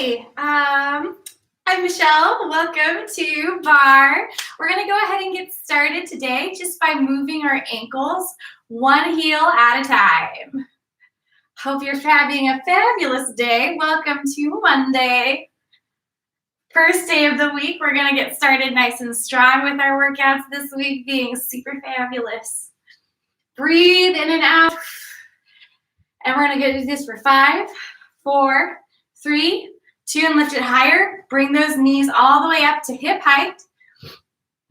I'm Michelle. Welcome to Barre. We're going to go ahead and get started today just by moving our ankles one heel at a time. Hope you're having a fabulous day. Welcome to Monday. First day of the week. We're going to get started nice and strong with our workouts this week being super fabulous. Breathe in and out. And we're going to do this for 5, 4, 3, 2, and lift it higher. Bring those knees all the way up to hip height.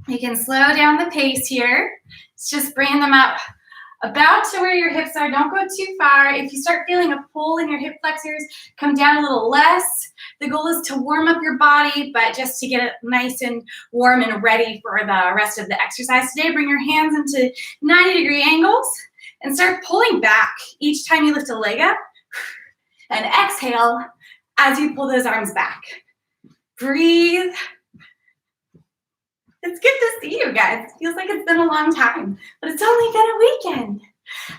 You can slow down the pace here. It's just bringing them up about to where your hips are. Don't go too far. If you start feeling a pull in your hip flexors, come down a little less. The goal is to warm up your body, but just to get it nice and warm and ready for the rest of the exercise today. Bring your hands into 90-degree angles and start pulling back each time you lift a leg up. And exhale as you pull those arms back. Breathe. It's good to see you guys. It feels like it's been a long time, but it's only been a weekend.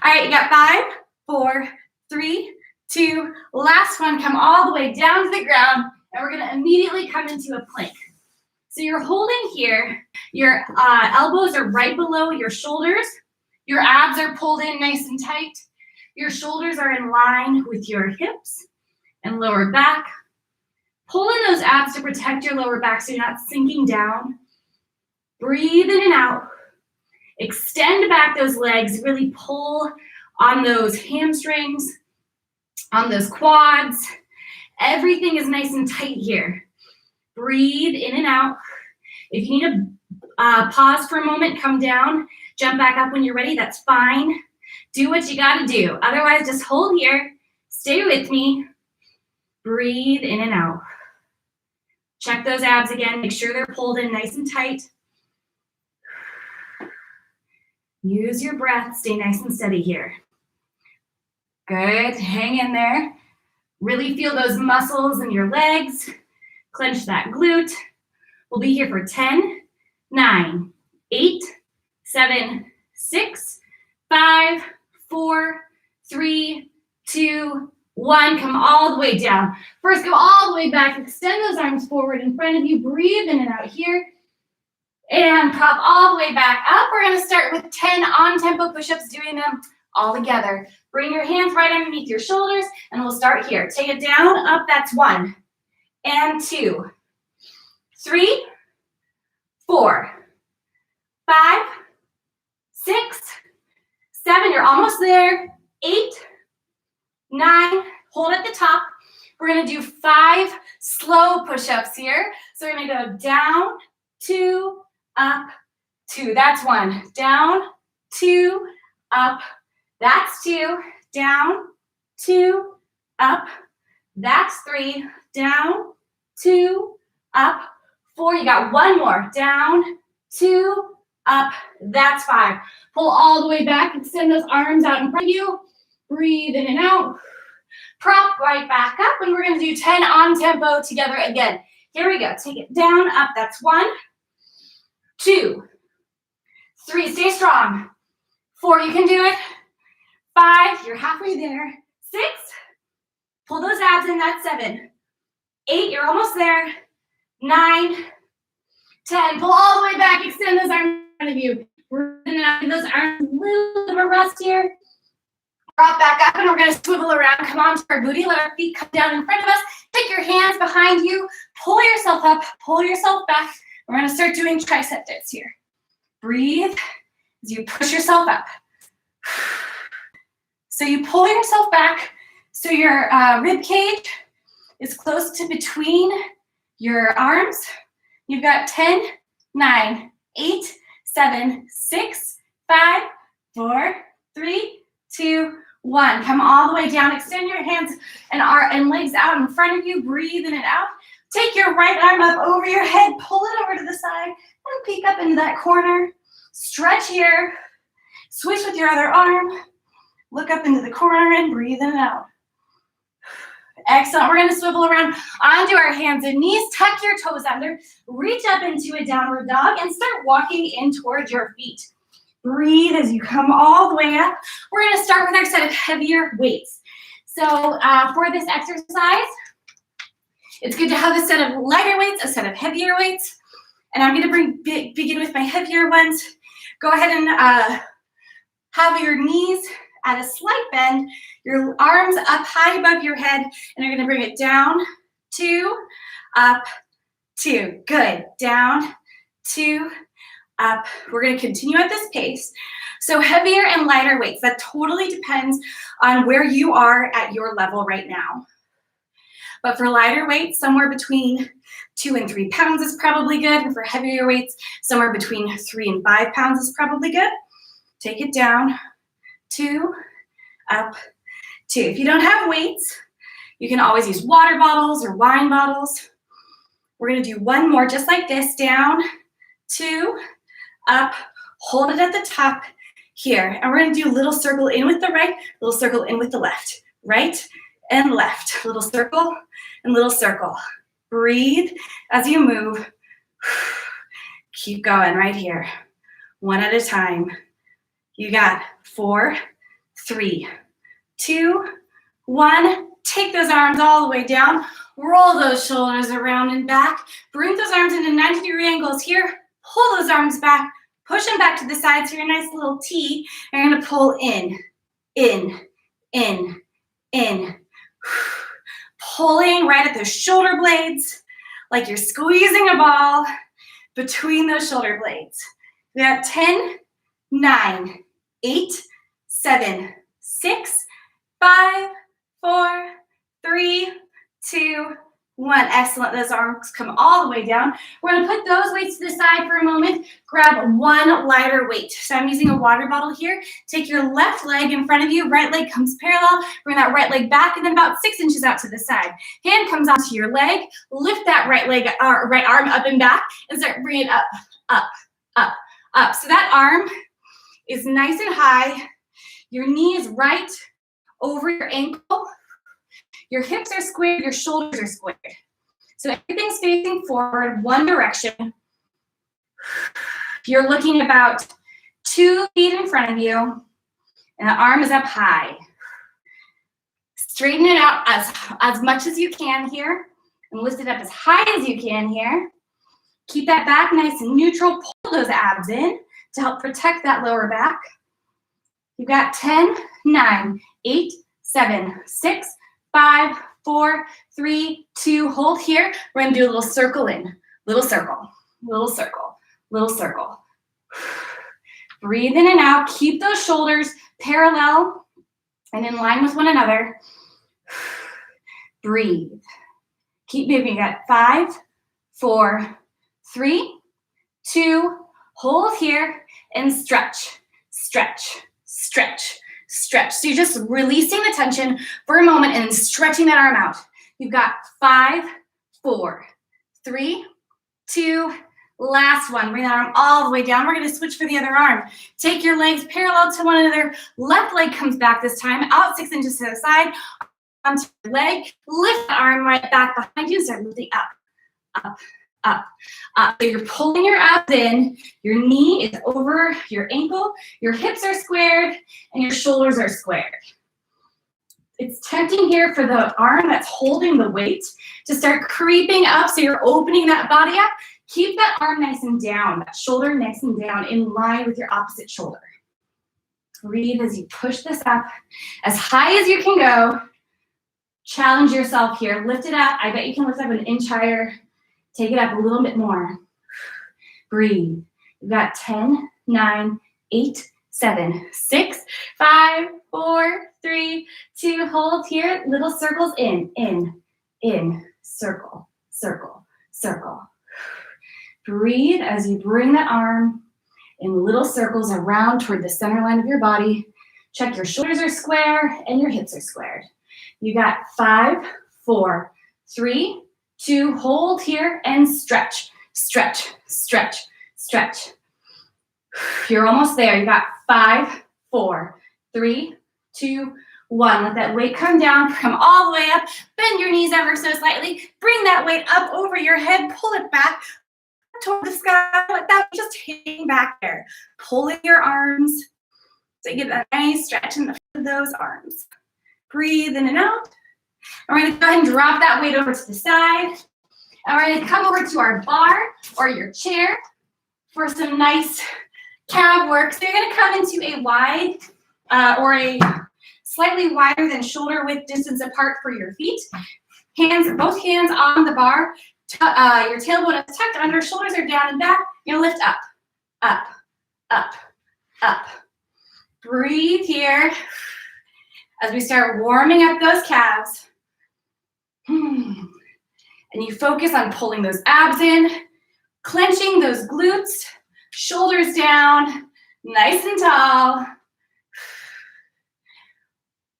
All right, you got 5, 4, 3, 2, last one. Come all the way down to the ground, and we're gonna immediately come into a plank. So you're holding here, your elbows are right below your shoulders, your abs are pulled in nice and tight, your shoulders are in line with your hips and lower back. Pull in those abs to protect your lower back so you're not sinking down. Breathe in and out. Extend back those legs. Really pull on those hamstrings, on those quads. Everything is nice and tight here. Breathe in and out. If you need to pause for a moment, come down, jump back up when you're ready, that's fine. Do what you gotta do. Otherwise, just hold here. Stay with me. Breathe in and out. Check those abs again. Make sure they're pulled in nice and tight. Use your breath. Stay nice and steady here. Good. Hang in there. Really feel those muscles in your legs. Clench that glute. We'll be here for 10, 9, 8, 7, 6, 5, 4, 3, 2, 1. Come all the way down. First, go all the way back. Extend those arms forward in front of you. Breathe in and out here. And prop all the way back up. We're going to start with 10 on-tempo push-ups, doing them all together. Bring your hands right underneath your shoulders, and we'll start here. Take it down, up, that's 1, and 2, 3, 4, 5, 6, 7, you're almost there, 8, 9, hold at the top. We're going to do 5 slow push-ups here. So we're going to go down, 2, up, 2. That's 1. Down, 2, up. That's 2. Down, 2, up. That's 3. Down, 2, up. 4. You got 1 more. Down, 2, up. That's 5. Pull all the way back. Extend those arms out in front of you. Breathe in and out. Prop right back up. And we're going to do 10 on tempo together again. Here we go. Take it down, up. That's 1, 2, 3, stay strong. 4, you can do it. 5, you're halfway there. 6, pull those abs in, that's 7. 8, you're almost there. 9, 10, pull all the way back, extend those arms in front of you. We're gonna those arms, a little bit of a rest here. Drop back up, and we're gonna swivel around. Come on to our booty, let our feet come down in front of us. Take your hands behind you, pull yourself up, pull yourself back. We're going to start doing tricep dips here. Breathe as you push yourself up. So you pull yourself back so your rib cage is close to between your arms. You've got 10, 9, 8, 7, 6, 5, 4, 3, 2, 1. Come all the way down. Extend your hands and legs out in front of you. Breathe in and out. Take your right arm up over your head, pull it over to the side, and peek up into that corner. Stretch here. Switch with your other arm. Look up into the corner and breathe in and out. Excellent. We're going to swivel around onto our hands and knees. Tuck your toes under. Reach up into a downward dog and start walking in towards your feet. Breathe as you come all the way up. We're going to start with our set of heavier weights. So for this exercise, It's good to have a set of lighter weights, a set of heavier weights. And I'm gonna begin with my heavier ones. Go ahead and have your knees at a slight bend, your arms up high above your head, and you're gonna bring it down, 2, up, 2. Good, down, 2, up. We're gonna continue at this pace. So heavier and lighter weights, that totally depends on where you are at your level right now. But for lighter weights, somewhere between 2 and 3 pounds is probably good. And for heavier weights, somewhere between 3 and 5 pounds is probably good. Take it down, 2, up, 2. If you don't have weights, you can always use water bottles or wine bottles. We're gonna do one more just like this, down, 2, up, hold it at the top here. And we're gonna do a little circle in with the right, little circle in with the left, right and left, little circle and little circle. Breathe as you move. Keep going right here, one at a time. You got 4, 3, 2, 1. Take those arms all the way down. Roll those shoulders around and back. Bring those arms into 90-degree angles here. Pull those arms back. Push them back to the sides here, a nice little T. And you're gonna pull in, in, in, in. Pulling right at those shoulder blades, like you're squeezing a ball between those shoulder blades. We got 10, 9, 8, 7, 6, 5, 4, 3, 2, 1. Excellent. Those arms come all the way down. We're going to put those weights to the side for a moment. Grab one lighter weight. So I'm using a water bottle here. Take your left leg in front of you. Right leg comes parallel. Bring that right leg back and then about 6 inches out to the side. Hand comes onto your leg. Lift that right leg, right arm up and back and start bringing it up, up, up, up. So that arm is nice and high. Your knee is right over your ankle. Your hips are squared, your shoulders are squared. So everything's facing forward, one direction. You're looking about 2 feet in front of you, and the arm is up high. Straighten it out as much as you can here, and lift it up as high as you can here. Keep that back nice and neutral. Pull those abs in to help protect that lower back. You've got 10, 9, 8, 7, 6, 5, 4, 3, 2, hold here. We're gonna do a little circle in, little circle, little circle, little circle. Breathe in and out. Keep those shoulders parallel and in line with one another. Breathe. Keep moving. You got 5, 4, 3, 2, hold here and stretch, stretch, stretch, stretch. So you're just releasing the tension for a moment and stretching that arm out. You've got 5, 4, 3, 2, last one. Bring that arm all the way down. We're going to switch for the other arm. Take your legs parallel to one another. Left leg comes back this time, out 6 inches to the side. Onto your leg. Lift the arm right back behind you. Start lifting up, up, up, up. So you're pulling your abs in. Your knee is over your ankle. Your hips are squared, and your shoulders are squared. It's tempting here for the arm that's holding the weight to start creeping up, so you're opening that body up. Keep that arm nice and down, that shoulder nice and down, in line with your opposite shoulder. Breathe as you push this up as high as you can go. Challenge yourself here. Lift it up. I bet you can lift up an inch higher. Take it up a little bit more. Breathe. You've got 10, 9, 8, 7, 6, 5, 4, 3, 2. Hold here. Little circles in, circle, circle, circle. Breathe as you bring that arm in little circles around toward the center line of your body. Check your shoulders are square and your hips are squared. You got 5, 4, 3, 2, hold here and stretch, stretch, stretch, stretch. You're almost there. You got 5, 4, 3, 2, 1. Let that weight come down, come all the way up. Bend your knees ever so slightly. Bring that weight up over your head. Pull it back toward the sky. Let that just hang back there. Pulling your arms so you get a nice stretch in the front of those arms. Breathe in and out. And we're gonna go ahead and drop that weight over to the side. And we're gonna come over to our bar or your chair for some nice calf work. So you're gonna come into a wide or a slightly wider than shoulder width distance apart for your feet. Both hands on the bar. Your tailbone is tucked under, shoulders are down and back. You're gonna lift up, up, up, up. Breathe here as we start warming up those calves. And you focus on pulling those abs in, clenching those glutes, shoulders down, nice and tall.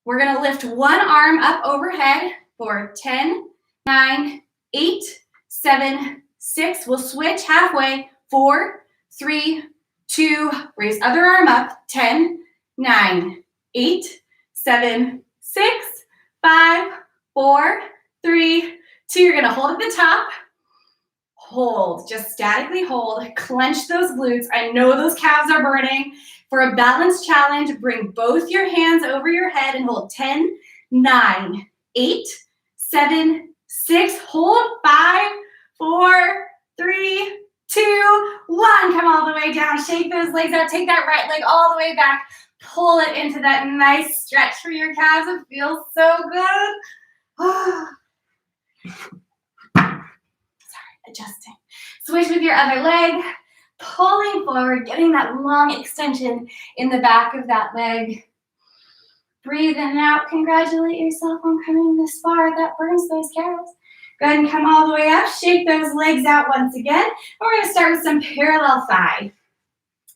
We're gonna lift one arm up overhead for 10, 9, 8, 7, 6. We'll switch halfway. 4, 3, 2. Raise other arm up. 10, 9, 8, 7, 6, 5, 4, 3, 2. You're gonna hold at the top. Hold, just statically hold. Clench those glutes. I know those calves are burning. For a balanced challenge, bring both your hands over your head and hold 10, 9, 8, 7, 6. Hold 5, 4, 3, 2, 1. Come all the way down. Shake those legs out. Take that right leg all the way back. Pull it into that nice stretch for your calves. It feels so good. Sorry, adjusting. Switch with your other leg. Pulling forward, getting that long extension in the back of that leg. Breathe in and out. Congratulate yourself on coming this far. That burns those calves. Go ahead and come all the way up. Shake those legs out once again. And we're going to start with some parallel thigh.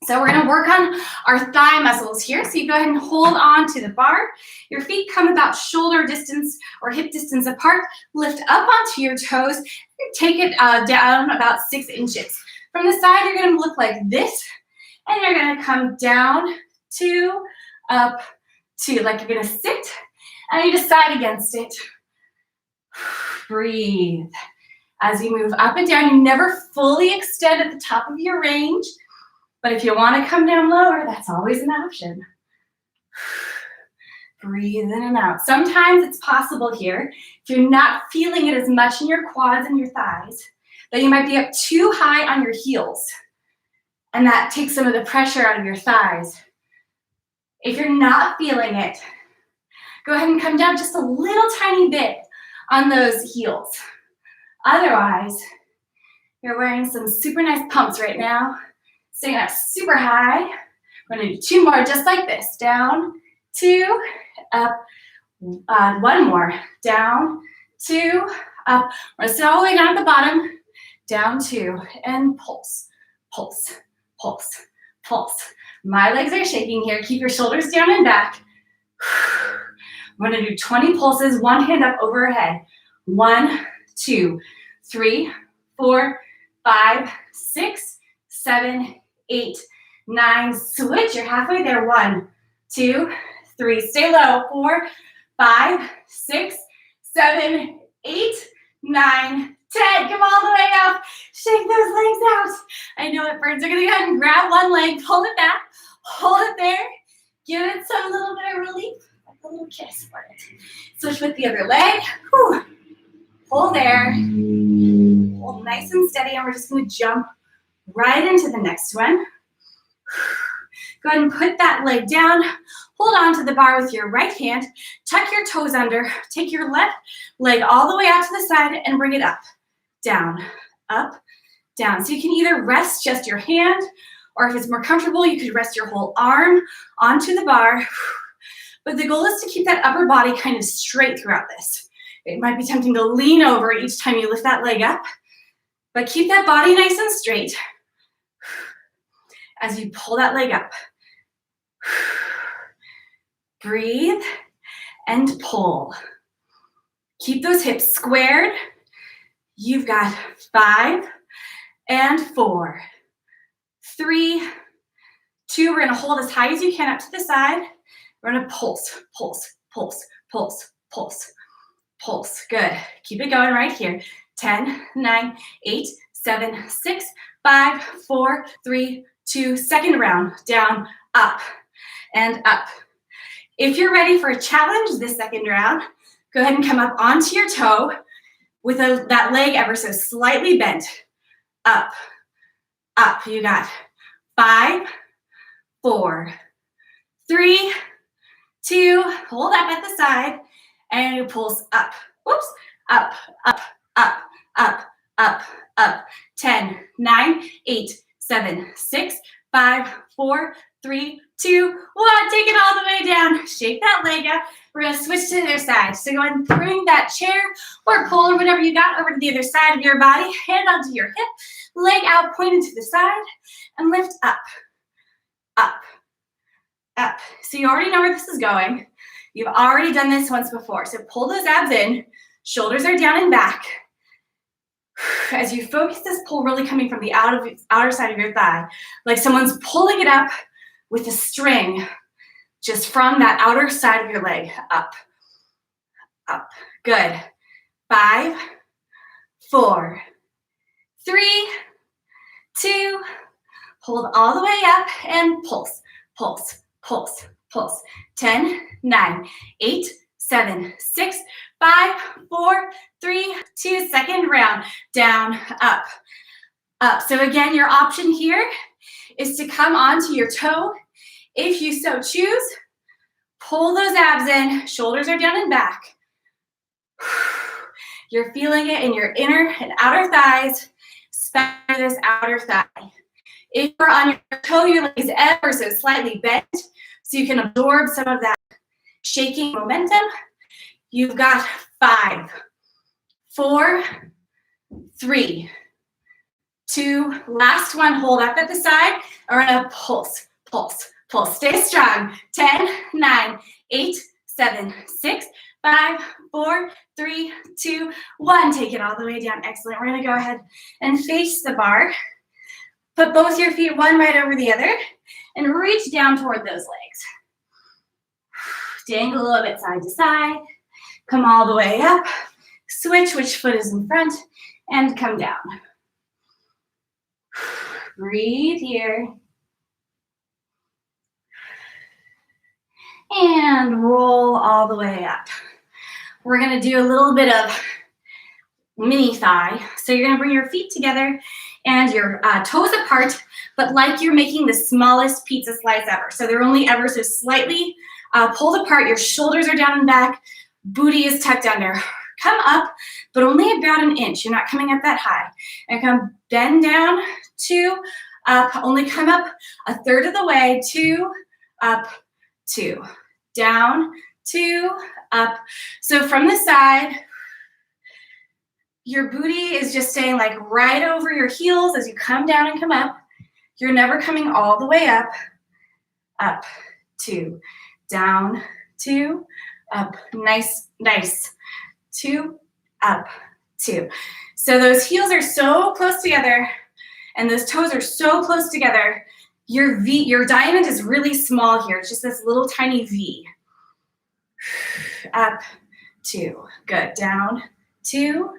So we're going to work on our thigh muscles here. So you go ahead and hold on to the bar. Your feet come about shoulder distance or hip distance apart. Lift up onto your toes. Take it down about 6 inches. From the side, you're going to look like this. And you're going to come down, 2, up, 2. Like you're going to sit and you decide against it. Breathe. As you move up and down, you never fully extend at the top of your range. But if you want to come down lower, that's always an option. Breathe in and out. Sometimes it's possible here, if you're not feeling it as much in your quads and your thighs, that you might be up too high on your heels. And that takes some of the pressure out of your thighs. If you're not feeling it, go ahead and come down just a little tiny bit on those heels. Otherwise, you're wearing some super nice pumps right now. Sitting up super high. We're gonna do 2 more just like this. Down, 2, up, 1 more. Down, 2, up. We're gonna sit all the way down at the bottom. Down, 2, and pulse, pulse, pulse, pulse. My legs are shaking here. Keep your shoulders down and back. We're gonna do 20 pulses, one hand up overhead. 1, 2, 3, 4, 5, 6, 7, 8, 9. Switch, you're halfway there. 1, 2, 3. Stay low. 4, 5, 6, 7, 8, 9, 10. Come all the way up. Shake those legs out. I know it burns. You're gonna go ahead and grab one leg, pull it back, hold it there, give it some little bit of relief, like a little kiss for it. Switch with the other leg. Whew. Pull there. Hold nice and steady, and we're just gonna jump right into the next one. Go ahead and put that leg down. Hold on to the bar with your right hand. Tuck your toes under. Take your left leg all the way out to the side and bring it up, down, up, down. So you can either rest just your hand, or if it's more comfortable, you could rest your whole arm onto the bar. But the goal is to keep that upper body kind of straight throughout this. It might be tempting to lean over each time you lift that leg up, but keep that body nice and straight as you pull that leg up. Breathe and pull. Keep those hips squared. You've got 5 and 4, 3, 2. We're gonna hold as high as you can up to the side. We're gonna pulse, pulse, pulse, pulse, pulse, pulse. Good. Keep it going right here. 10, 9, 8, 7, 6, 5, 4, 3, 2. Second round. Down, up, and up. If you're ready for a challenge this second round, Go ahead and come up onto your toe with that leg ever so slightly bent. Up, up. You got 5, 4, 3, 2. Hold up at the side, and you pulse up. Whoops. Up, up, up, up, up, up. 10, 9, 8, 7, 6, 5, 4, 3, 2, 1. Take it all the way down. Shake that leg up. We're going to switch to the other side. So go ahead and bring that chair or pole or whatever you got over to the other side of your body. Hand onto your hip. Leg out, pointed to the side. And lift up, up, up. So you already know where this is going. You've already done this once before. So pull those abs in. Shoulders are down and back. As you focus this pull really coming from the outer side of your thigh, like someone's pulling it up with a string just from that outer side of your leg. Up, up. Good. 5, 4, 3, 2. Hold all the way up and pulse, pulse, pulse, pulse. 10, 9, 8, 7, 6, 5, 4, 3, 2. Second round. Down, up, up. So again, your option here is to come onto your toe. If you so choose, pull those abs in. Shoulders are down and back. You're feeling it in your inner and outer thighs, especially this outer thigh. If you're on your toe, your leg is ever so slightly bent, so you can absorb some of that shaking momentum. You've got 5, 4, 3, 2. Last one. Hold up at the side. We're gonna pulse, pulse, pulse. Stay strong. 10, 9, 8, 7, 6, 5, 4, 3, 2, 1. Take it all the way down. Excellent. We're gonna go ahead and face the bar. Put both your feet one right over the other and reach down toward those legs. Dangle a little bit side to side. Come all the way up. Switch which foot is in front and come down. Breathe here. And roll all the way up. We're gonna do a little bit of mini thigh. So you're gonna bring your feet together and your toes apart, but like you're making the smallest pizza slice ever. So they're only ever so slightly pulled apart. Your shoulders are down and back. Booty is tucked under. Come up, but only about an inch. You're not coming up that high. And come bend down, 2, up. Only come up a third of the way. 2, up, 2. Down, 2, up. So from the side, your booty is just staying like right over your heels as you come down and come up. You're never coming all the way up. Up, 2, down, 2, up. Nice, nice. 2, up, 2. So those heels are so close together and those toes are so close together. Your diamond is really small here. It's just this little tiny V. Up, 2. Good. Down, 2,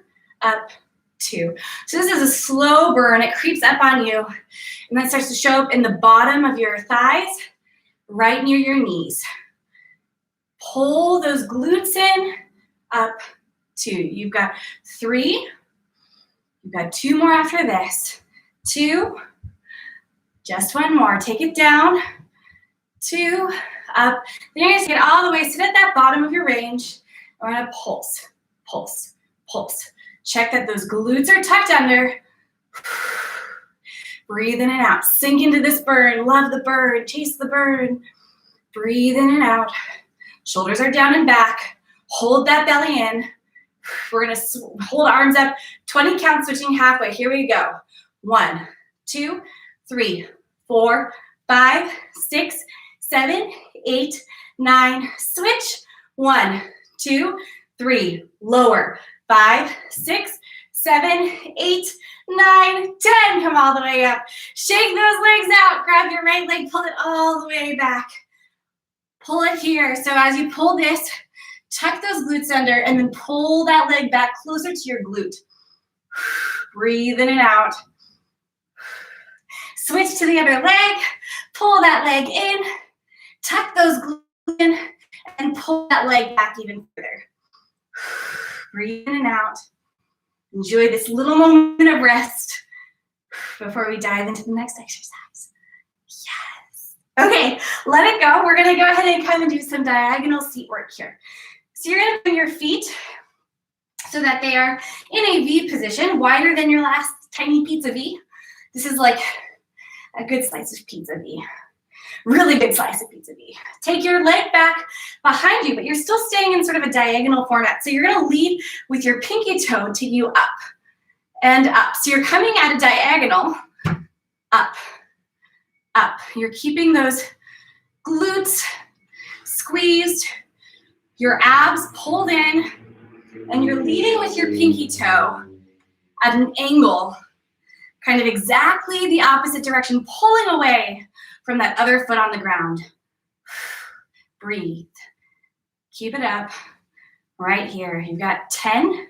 up, 2. So this is a slow burn. It creeps up on you and then starts to show up in the bottom of your thighs, right near your knees. Pull those glutes in, up, 2. You've got 3. You've got 2 more after this. 2. Just 1 more. Take it down. 2, up. Then you're going to get all the way. Sit at that bottom of your range. We're going to pulse, pulse, pulse. Check that those glutes are tucked under. Breathe in and out. Sink into this burn. Love the burn. Chase the burn. Breathe in and out. Shoulders are down and back. Hold that belly in. We're going to hold arms up. 20 count, switching halfway. Here we go. 1, 2, 3, 4, 5, 6, 7, 8, 9. Switch. 1, 2, 3. Lower. 5, 6, 7, 8, 9, 10. Come all the way up. Shake those legs out. Grab your right leg. Pull it all the way back. Pull it here. So as you pull this, tuck those glutes under and then pull that leg back closer to your glute. Breathe in and out. Switch to the other leg. Pull that leg in. Tuck those glutes in and pull that leg back even further. Breathe in and out. Enjoy this little moment of rest before we dive into the next exercise. Yes. Okay, let it go. We're gonna go ahead and kind of do some diagonal seat work here. So you're gonna bring your feet so that they are in a V position, wider than your last tiny pizza V. This is like a good slice of pizza V. Really big slice of pizza V. Take your leg back behind you, but you're still staying in sort of a diagonal format. So you're gonna lead with your pinky toe to you up and up. So you're coming at a diagonal, up, up. You're keeping those glutes squeezed, your abs pulled in, and you're leading with your pinky toe at an angle, kind of exactly the opposite direction, pulling away from that other foot on the ground. Breathe. Keep it up. Right here. You've got 10,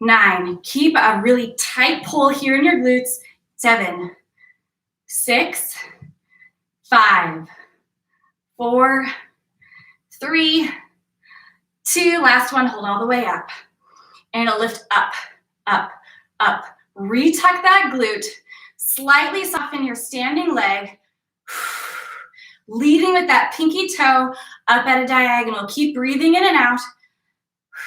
9. Keep a really tight pull here in your glutes. 7, 6, 5, 4, 3, 2. Last one. Hold all the way up. And it'll lift up, up, up. Retuck that glute. Slightly soften your standing leg. Leading with that pinky toe up at a diagonal. Keep breathing in and out.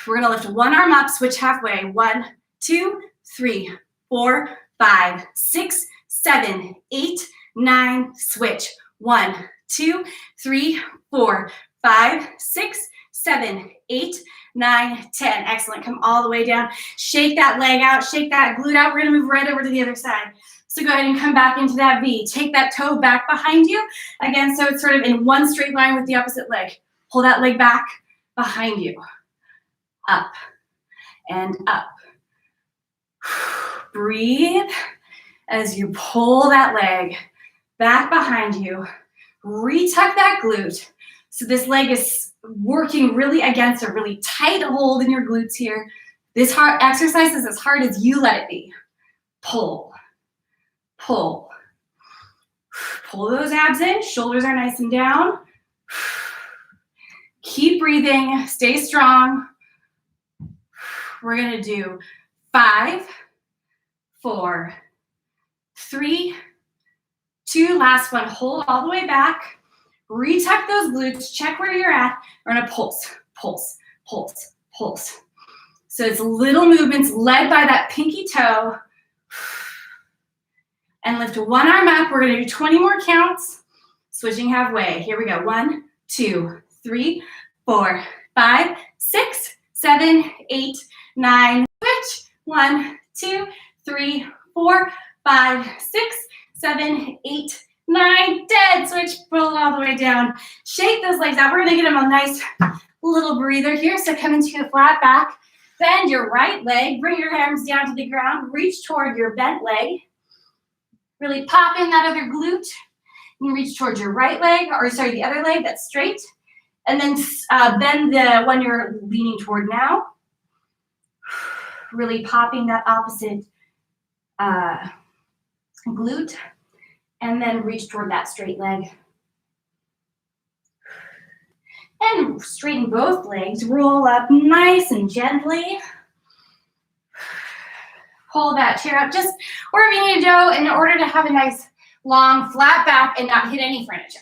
We're gonna lift one arm up, switch halfway. 1, 2, 3, 4, 5, 6, 7, 8, 9. Switch. 1, 2, 3, 4, 5, 6, 7, 8, 9, 10. Excellent. Come all the way down. Shake that leg out. Shake that glute out. We're gonna move right over to the other side. So go ahead and come back into that V. Take that toe back behind you. Again, so it's sort of in one straight line with the opposite leg. Pull that leg back behind you. Up and up. Breathe as you pull that leg back behind you. Retuck that glute. So this leg is working really against a really tight hold in your glutes here. This exercise is as hard as you let it be. Pull. Pull. Pull those abs in. Shoulders are nice and down. Keep breathing. Stay strong. We're going to do 5, 4, 3, 2. Last one. Hold all the way back. Retuck those glutes. Check where you're at. We're going to pulse, pulse, pulse, pulse. So it's little movements led by that pinky toe. And lift one arm up. We're going to do 20 more counts. Switching halfway. Here we go. 1, 2, 3, 4, 5, 6, 7, 8, 9. Switch. 1, 2, 3, 4, 5, 6, 7, 8, 9. Dead. Switch. Pull all the way down. Shake those legs out. We're going to get them a nice little breather here. So come into a flat back. Bend your right leg. Bring your arms down to the ground. Reach toward your bent leg. Really pop in that other glute. You reach towards your right leg, or sorry, the other leg that's straight. And then bend the one you're leaning toward now. Really popping that opposite glute. And then reach toward that straight leg. And straighten both legs. Roll up nice and gently. Pull that chair up just wherever you need to go in order to have a nice long flat back and not hit any furniture.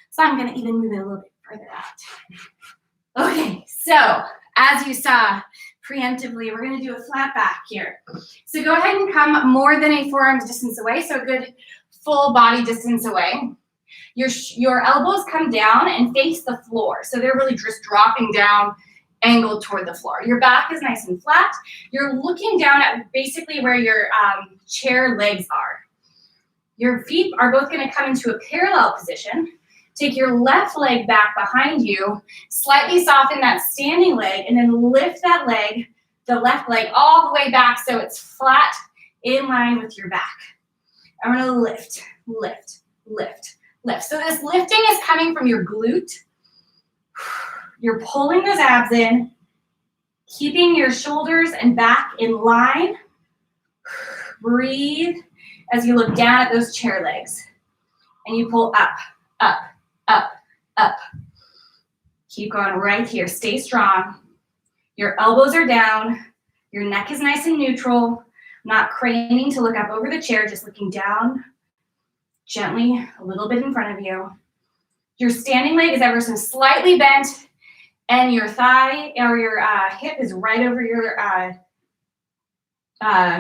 So I'm going to even move it a little bit further out. Okay, so as you saw preemptively, we're going to do a flat back here. So go ahead and come more than a forearm's distance away, so a good full body distance away. Your elbows come down and face the floor. So they're really just dropping down, angled toward the floor. Your back is nice and flat. You're looking down at basically where your chair legs are. Your feet are both going to come into a parallel position. Take your left leg back behind you, slightly soften that standing leg, and then lift that leg, the left leg, all the way back so it's flat in line with your back. I'm going to lift, lift, lift, lift. So this lifting is coming from your glute. You're pulling those abs in, keeping your shoulders and back in line. Breathe as you look down at those chair legs. And you pull up, up, up, up. Keep going right here. Stay strong. Your elbows are down. Your neck is nice and neutral. Not craning to look up over the chair, just looking down gently, a little bit in front of you. Your standing leg is ever so slightly bent, and your thigh or your hip is right over your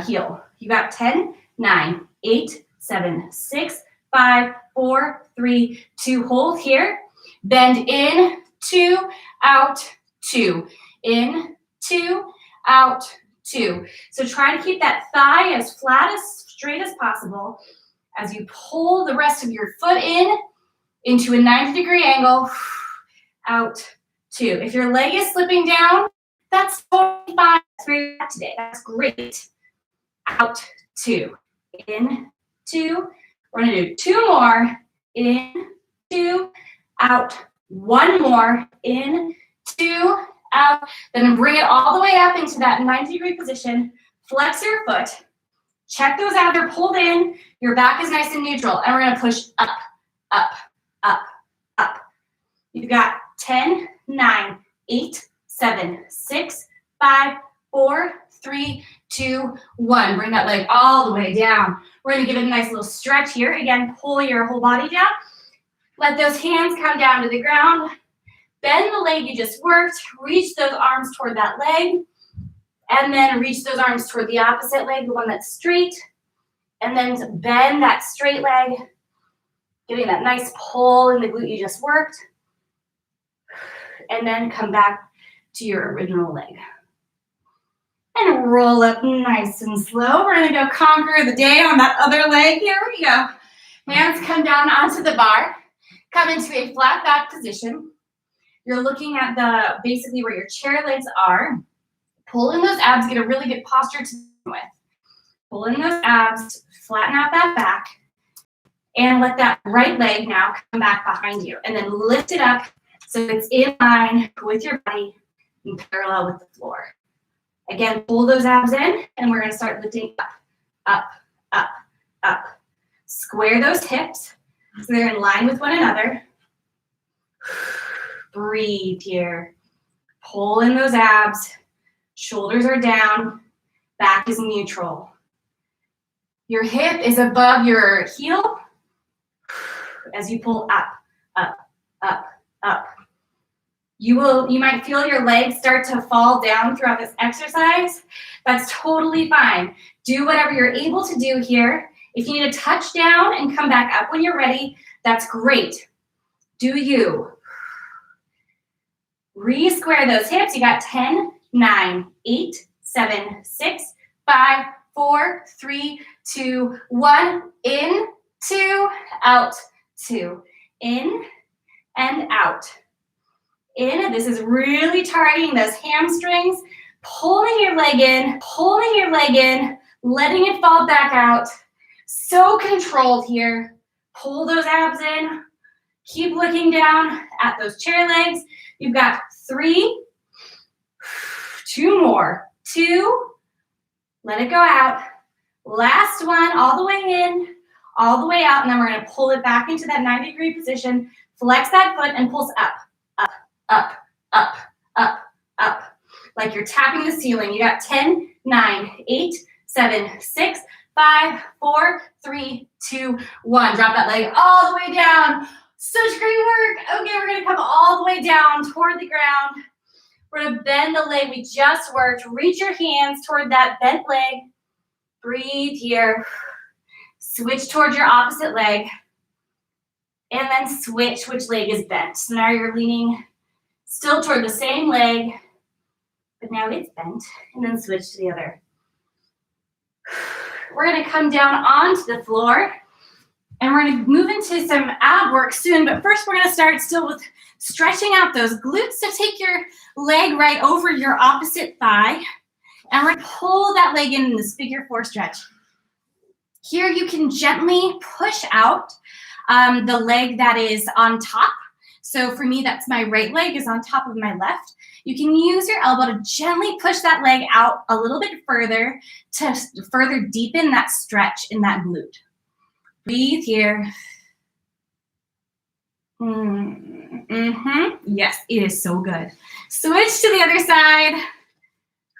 heel. You got 10, 9, 8, 7, 6, 5, 4, 3, 2. Hold here. Bend in, 2, out, 2. In, 2, out, 2. So try to keep that thigh as flat, as straight as possible as you pull the rest of your foot in into a 90-degree angle, out, 2. If your leg is slipping down, that's totally fine. That's where you're at today. That's great. Out, 2. In, 2. We're going to do 2 more. In, 2. Out. 1 more. In, 2. Out. Then bring it all the way up into that 90-degree position. Flex your foot. Check those abs are pulled in. Your back is nice and neutral. And we're going to push up, up, up, up. You've got 10, 9, 8, 7, 6, 5, 4, 3, 2, 1. Bring that leg all the way down. We're going to give it a nice little stretch here. Again, pull your whole body down. Let those hands come down to the ground. Bend the leg you just worked. Reach those arms toward that leg. And then reach those arms toward the opposite leg, the one that's straight. And then bend that straight leg. Getting that nice pull in the glute you just worked. And then come back to your original leg. And roll up nice and slow. We're going to go conquer the day on that other leg. Here we go. Hands come down onto the bar. Come into a flat back position. You're looking at basically where your chair legs are. Pull in those abs. Get a really good posture to begin with. Pull in those abs. Flatten out that back. And let that right leg now come back behind you. And then lift it up so it's in line with your body and parallel with the floor. Again, pull those abs in, and we're going to start lifting up, up, up, up. Square those hips so they're in line with one another. Breathe here. Pull in those abs. Shoulders are down. Back is neutral. Your hip is above your heel as you pull up, up, up, up. You might feel your legs start to fall down throughout this exercise. That's totally fine. Do whatever you're able to do here. If you need to touch down and come back up when you're ready, that's great. Do you. Re-square those hips. You got 10, 9, 8, 7, 6, 5, 4, 3, 2, 1. In, 2, out, 2. In and out. In. This is really targeting those hamstrings. Pulling your leg in, letting it fall back out. So controlled here. Pull those abs in. Keep looking down at those chair legs. You've got 3. 2 more. 2. Let it go out. Last one, all the way in, all the way out, and then we're going to pull it back into that 90-degree position. Flex that foot and pulse up, up, up, up, up, up. Like you're tapping the ceiling. You got 10, 9, 8, 7, 6, 5, 4, 3, 2, 1. Drop that leg all the way down. Such great work. Okay, we're going to come all the way down toward the ground. We're going to bend the leg we just worked. Reach your hands toward that bent leg. Breathe here. Switch towards your opposite leg. And then switch which leg is bent. So now you're leaning still toward the same leg, but now it's bent. And then switch to the other. We're going to come down onto the floor. And we're going to move into some ab work soon. But first, we're going to start still with stretching out those glutes. So take your leg right over your opposite thigh. And we're going to pull that leg in this figure 4 stretch. Here you can gently push out the leg that is on top. So for me, that's my right leg is on top of my left. You can use your elbow to gently push that leg out a little bit further to further deepen that stretch in that glute. Breathe here. Yes, it is so good. Switch to the other side.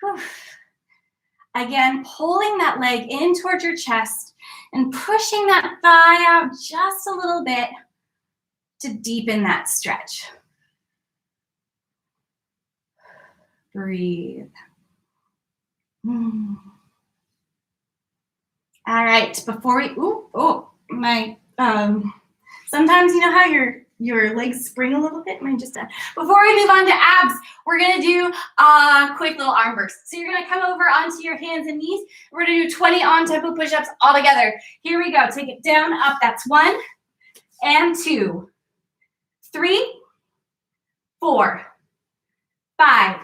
Whew. Again, pulling that leg in towards your chest and pushing that thigh out just a little bit to deepen that stretch. Breathe. All right, before we, sometimes you know how your legs spring a little bit? Before we move on to abs, we're gonna do a quick little arm burst. So you're gonna come over onto your hands and knees. We're gonna do 20 on-tempo push-ups all together. Here we go, take it down, up, that's 1 and 2, 3, 4, 5,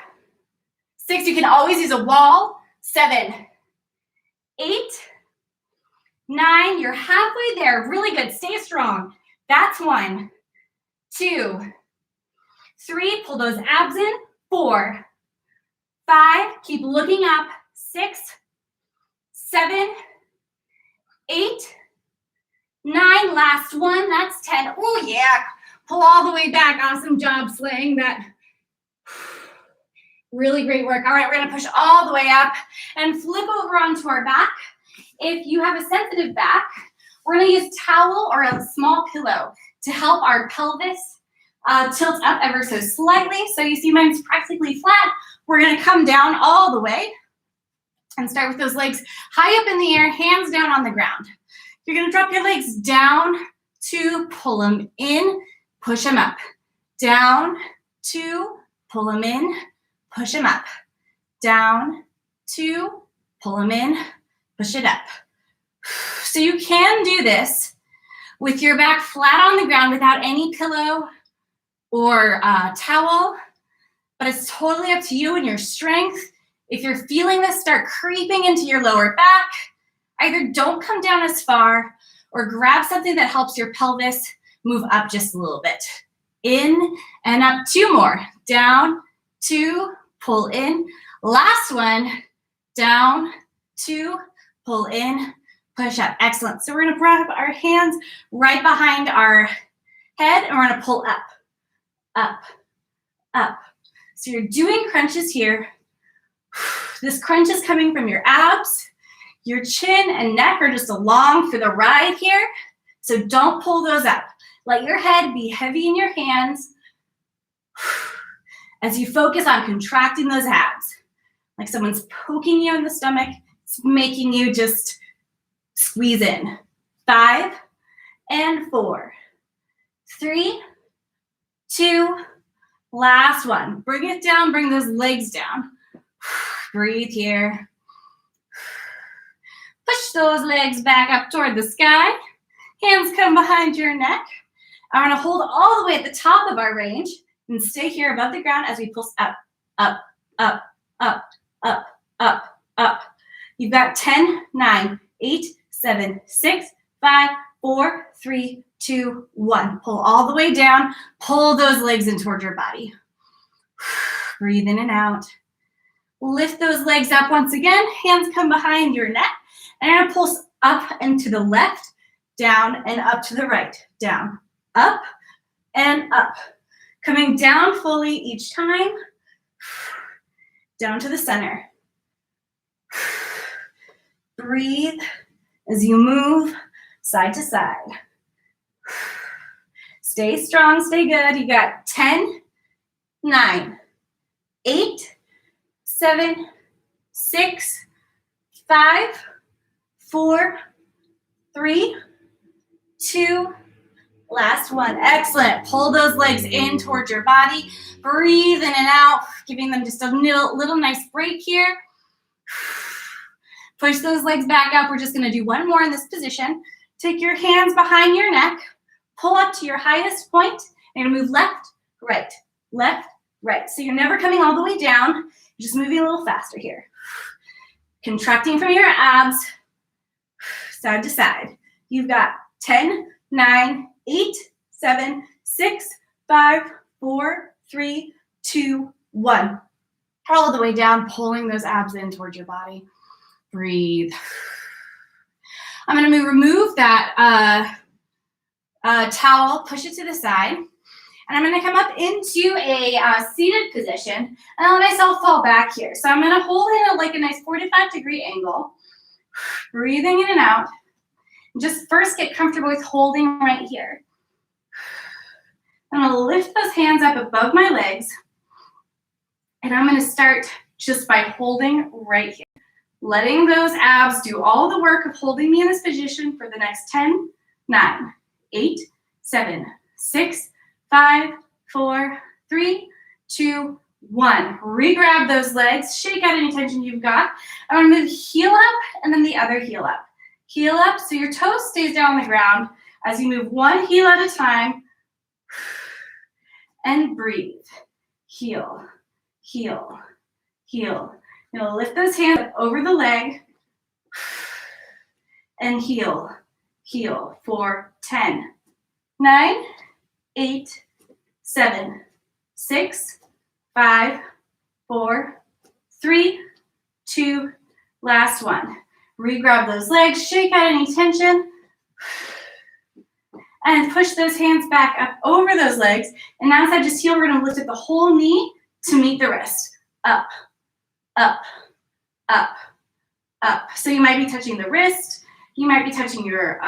6, you can always use a wall, 7, 8, 9, you're halfway there, really good, stay strong. That's 1, 2, 3, pull those abs in, 4, 5, keep looking up, 6, 7, 8, 9, last one, that's 10. Oh yeah, pull all the way back, awesome job slaying that. Really great work. All right, we're gonna push all the way up and flip over onto our back. If you have a sensitive back, we're gonna use towel or a small pillow to help our pelvis tilt up ever so slightly. So you see mine's practically flat. We're gonna come down all the way and start with those legs high up in the air, hands down on the ground. You're gonna drop your legs down to pull them in, push them up. Down, 2, pull them in, push them up. Down, 2, pull them in, push it up. So you can do this with your back flat on the ground without any pillow or towel, but it's totally up to you and your strength. If you're feeling this start creeping into your lower back, either don't come down as far or grab something that helps your pelvis move up just a little bit. In and up, 2 more. Down, 2, pull in. Last one, down, 2, pull in, push up. Excellent. So we're gonna wrap our hands right behind our head and we're gonna pull up, up, up. So you're doing crunches here. This crunch is coming from your abs. Your chin and neck are just along for the ride here. So don't pull those up. Let your head be heavy in your hands as you focus on contracting those abs. Like someone's poking you in the stomach, it's making you just squeeze in. 5 and 4, 3, 2, last one. Bring it down, bring those legs down. Breathe here. Push those legs back up toward the sky. Hands come behind your neck. I'm gonna hold all the way at the top of our range and stay here above the ground as we pulse up, up, up, up, up, up, up. You've got 10, 9, 8, 7, 6, 5, 4, 3, 2, 1. Pull all the way down. Pull those legs in toward your body. Breathe in and out. Lift those legs up once again. Hands come behind your neck. And I'm gonna pulse up and to the left, down and up to the right. Down, up, and up. Coming down fully each time. Down to the center. Breathe as you move side to side. Stay strong, stay good. You got 10, 9, 8, 7, 6, 5, 4, 3, 2, last one. Excellent. Pull those legs in towards your body. Breathe in and out, giving them just a little nice break here. Push those legs back up. We're just going to do one more in this position. Take your hands behind your neck. Pull up to your highest point. You're going to move left, right, left, right. So you're never coming all the way down. You're just moving a little faster here. Contracting from your abs, side to side. You've got 10, 9, 8, 7, 6, 5, 4, 3, 2, 1. All the way down, pulling those abs in towards your body. Breathe. I'm going to remove that towel, push it to the side, And I'm gonna come up into a seated position and I'll let myself fall back here. So I'm gonna hold it at like a nice 45-degree angle, breathing in and out. Just first get comfortable with holding right here. I'm gonna lift those hands up above my legs, and I'm gonna start just by holding right here. Letting those abs do all the work of holding me in this position for the next 10, 9, 8, 7, 6, 5, 4, 3, 2, 1. Re-grab those legs, shake out any tension you've got. I'm gonna move heel up and then the other heel up. Heel up so your toe stays down on the ground as you move one heel at a time. And breathe. Heel, heel, heel. You're gonna lift those hands up over the leg and heel, heel for 10, 9, 8, 7, 6, 5, 4, 3, 2, last one. Re-grab those legs, shake out any tension, and push those hands back up over those legs. And now inside just heel, we're gonna lift up the whole knee to meet the wrist. Up, up, up, up. So you might be touching the wrist, you might be touching your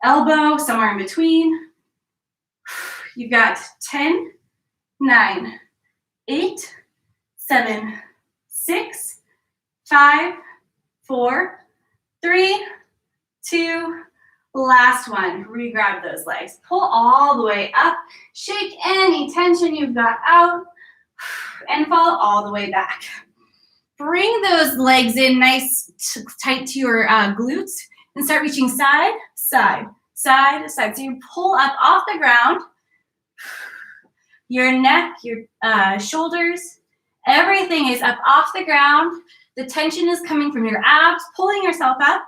elbow, somewhere in between. You've got 10, 9, 8, 7, 6, 5, 4, 3, 2, last one. Re-grab those legs. Pull all the way up. Shake any tension you've got out and fall all the way back. Bring those legs in nice tight to your glutes and start reaching side, side, side, side. So you pull up off the ground. Your neck, your shoulders, everything is up off the ground. The tension is coming from your abs, pulling yourself up.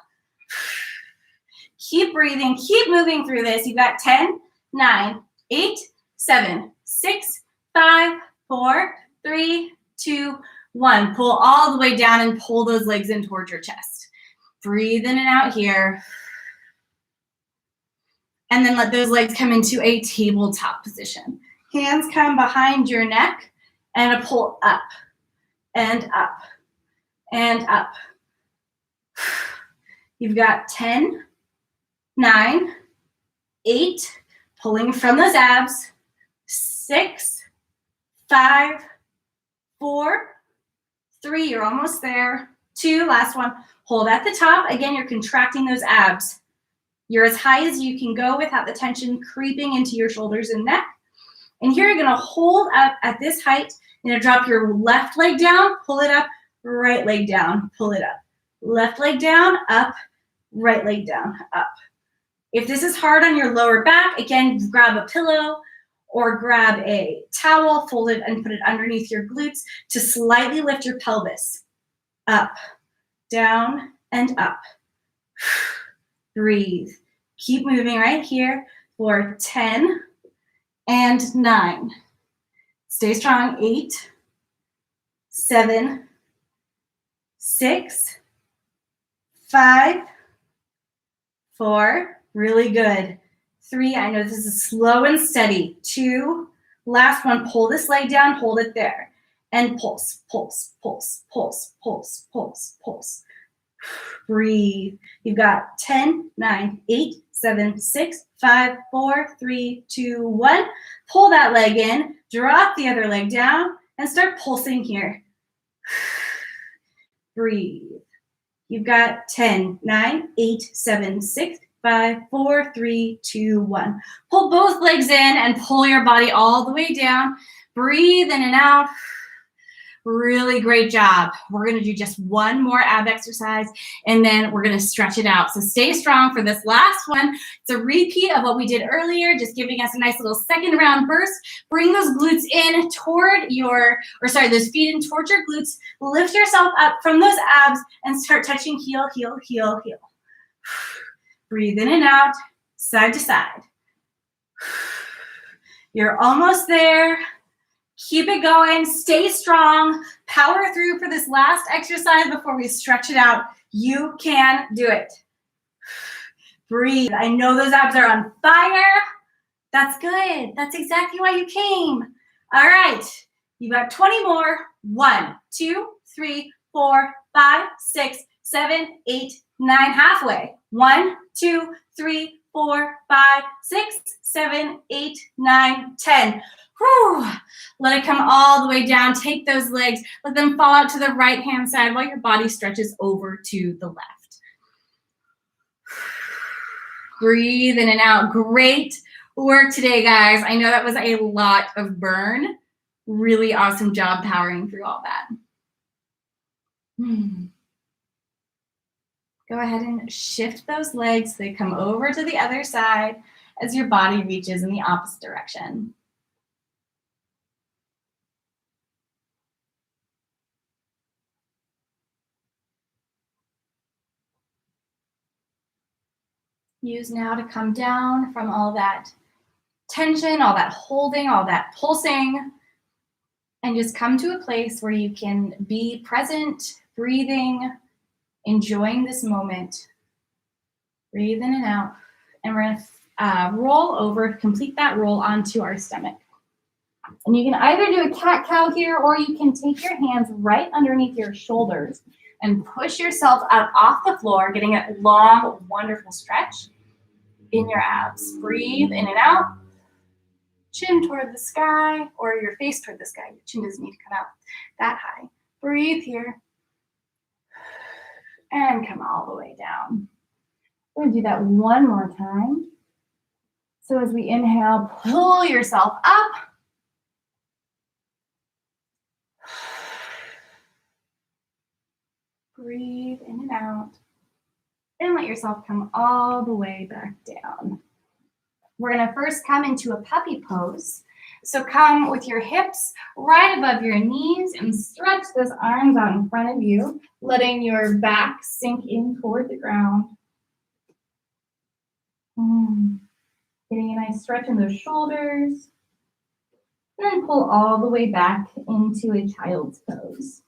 Keep breathing, keep moving through this. You've got 10, 9, 8, 7, 6, 5, 4, 3, 2, 1. Pull all the way down and pull those legs in towards your chest. Breathe in and out here. And then let those legs come into a tabletop position. Hands come behind your neck and a pull up and up and up. You've got 10, 9, 8, pulling from those abs, 6, 5, 4, 3, you're almost there, 2, last one. Hold at the top. Again, you're contracting those abs. You're as high as you can go without the tension creeping into your shoulders and neck. And here you're gonna hold up at this height. You're gonna drop your left leg down, pull it up, right leg down, pull it up. Left leg down, up, right leg down, up. If this is hard on your lower back, again, grab a pillow or grab a towel, fold it and put it underneath your glutes to slightly lift your pelvis. Up, down, and up. Breathe. Keep moving right here for 10 and 9. Stay strong. 8, 7, 6, 5, 4, really good. 3, I know this is slow and steady. 2, last one, pull this leg down, hold it there. And pulse, pulse, pulse, pulse, pulse, pulse, pulse. Breathe. You've got 10, 9, 8, 7, 6, 5, 4, 3, 2, 1. Pull that leg in, drop the other leg down, and start pulsing here. Breathe. You've got 10, 9, 8, 7, 6, 5, 4, 3, 2, 1. Pull both legs in and pull your body all the way down. Breathe in and out. Really great job. We're gonna do just one more ab exercise and then we're gonna stretch it out. So stay strong for this last one. It's a repeat of what we did earlier, just giving us a nice little second round burst. Bring those glutes in toward those feet in towards your glutes. Lift yourself up from those abs and start touching heel, heel, heel, heel. Breathe in and out, side to side. You're almost there. Keep it going, stay strong, power through for this last exercise before we stretch it out. You can do it. Breathe. I know those abs are on fire. That's good. That's exactly why you came. All right. You got 20 more. 1, 2, 3, 4, 5, 6, 7, 8, 9. Halfway. 1, 2, 3, 4, 5, 6, 7, 8, 9, 10. Whew. Let it come all the way down. Take those legs. Let them fall out to the right-hand side while your body stretches over to the left. Breathe in and out. Great work today, guys. I know that was a lot of burn. Really awesome job powering through all that. Go ahead and shift those legs so they come over to the other side as your body reaches in the opposite direction. Use now to come down from all that tension, all that holding, all that pulsing, and just come to a place where you can be present, breathing, enjoying this moment. Breathe in and out. And we're going to roll over, complete that roll onto our stomach. And you can either do a cat-cow here, or you can take your hands right underneath your shoulders and push yourself up off the floor, getting a long, wonderful stretch in your abs. Breathe in and out. Chin toward the sky, or your face toward the sky. Your chin doesn't need to come out that high. Breathe here. And come all the way down. We're going to do that one more time. So as we inhale, pull yourself up. Breathe in and out. And let yourself come all the way back down. We're going to first come into a puppy pose. So come with your hips right above your knees and stretch those arms out in front of you, letting your back sink in toward the ground. Getting a nice stretch in those shoulders. And then pull all the way back into a child's pose.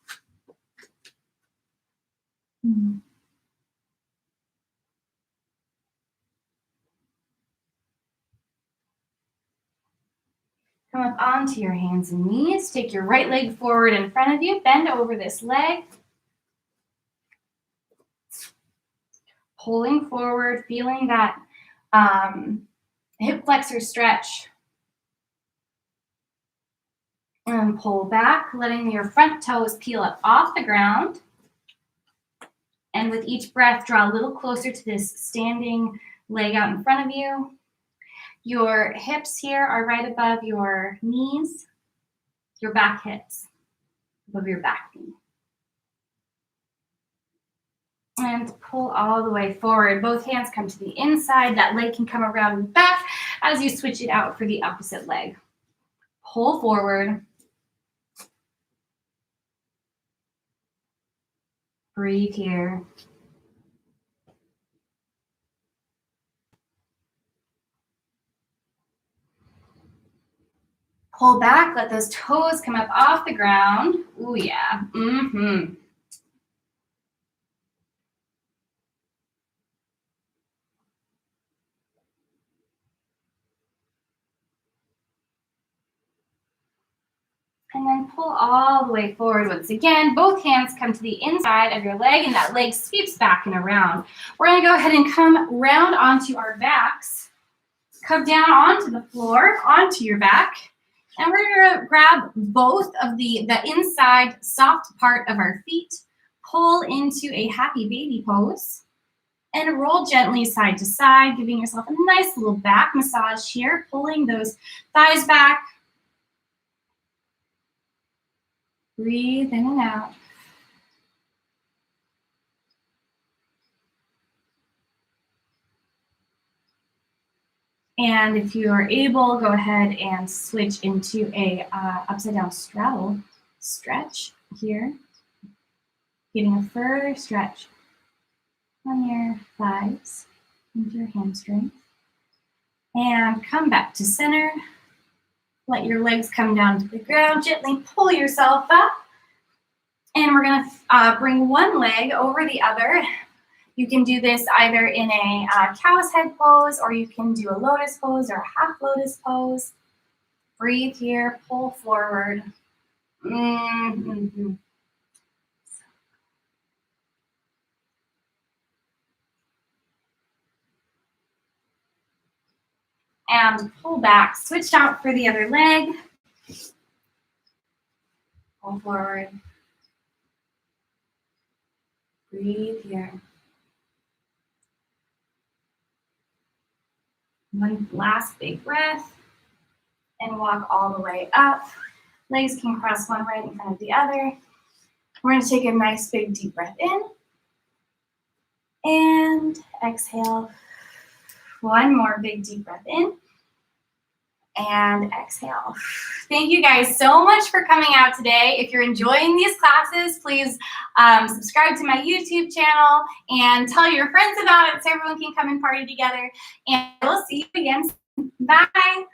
Come up onto your hands and knees. Take your right leg forward in front of you. Bend over this leg. Pulling forward, feeling that hip flexor stretch. And pull back, letting your front toes peel up off the ground. And with each breath, draw a little closer to this standing leg out in front of you. Your hips here are right above your knees, your back hips, above your back knee. And pull all the way forward. Both hands come to the inside. That leg can come around and back as you switch it out for the opposite leg. Pull forward. Breathe here. Pull back, let those toes come up off the ground. Ooh, yeah. And then pull all the way forward once again. Both hands come to the inside of your leg, and that leg sweeps back and around. We're going to go ahead and come round onto our backs. Come down onto the floor, onto your back. And we're going to grab both of the inside soft part of our feet, pull into a happy baby pose, and roll gently side to side, giving yourself a nice little back massage here, pulling those thighs back. Breathe in and out. And if you are able, go ahead and switch into a upside down straddle stretch here. Getting a further stretch on your thighs into your hamstrings. And come back to center. Let your legs come down to the ground. Gently pull yourself up. And we're going to bring one leg over the other. You can do this either in a cow's head pose, or you can do a lotus pose or a half lotus pose. Breathe here, pull forward. Mm-hmm. And pull back, switch out for the other leg. Pull forward. Breathe here. One last big breath. And walk all the way up. Legs can cross one right in front of the other. We're going to take a nice big deep breath in. And exhale. One more big deep breath in. And exhale. Thank you guys so much for coming out today. If you're enjoying these classes, please subscribe to my YouTube channel and tell your friends about it so everyone can come and party together. And we'll see you again soon. Bye.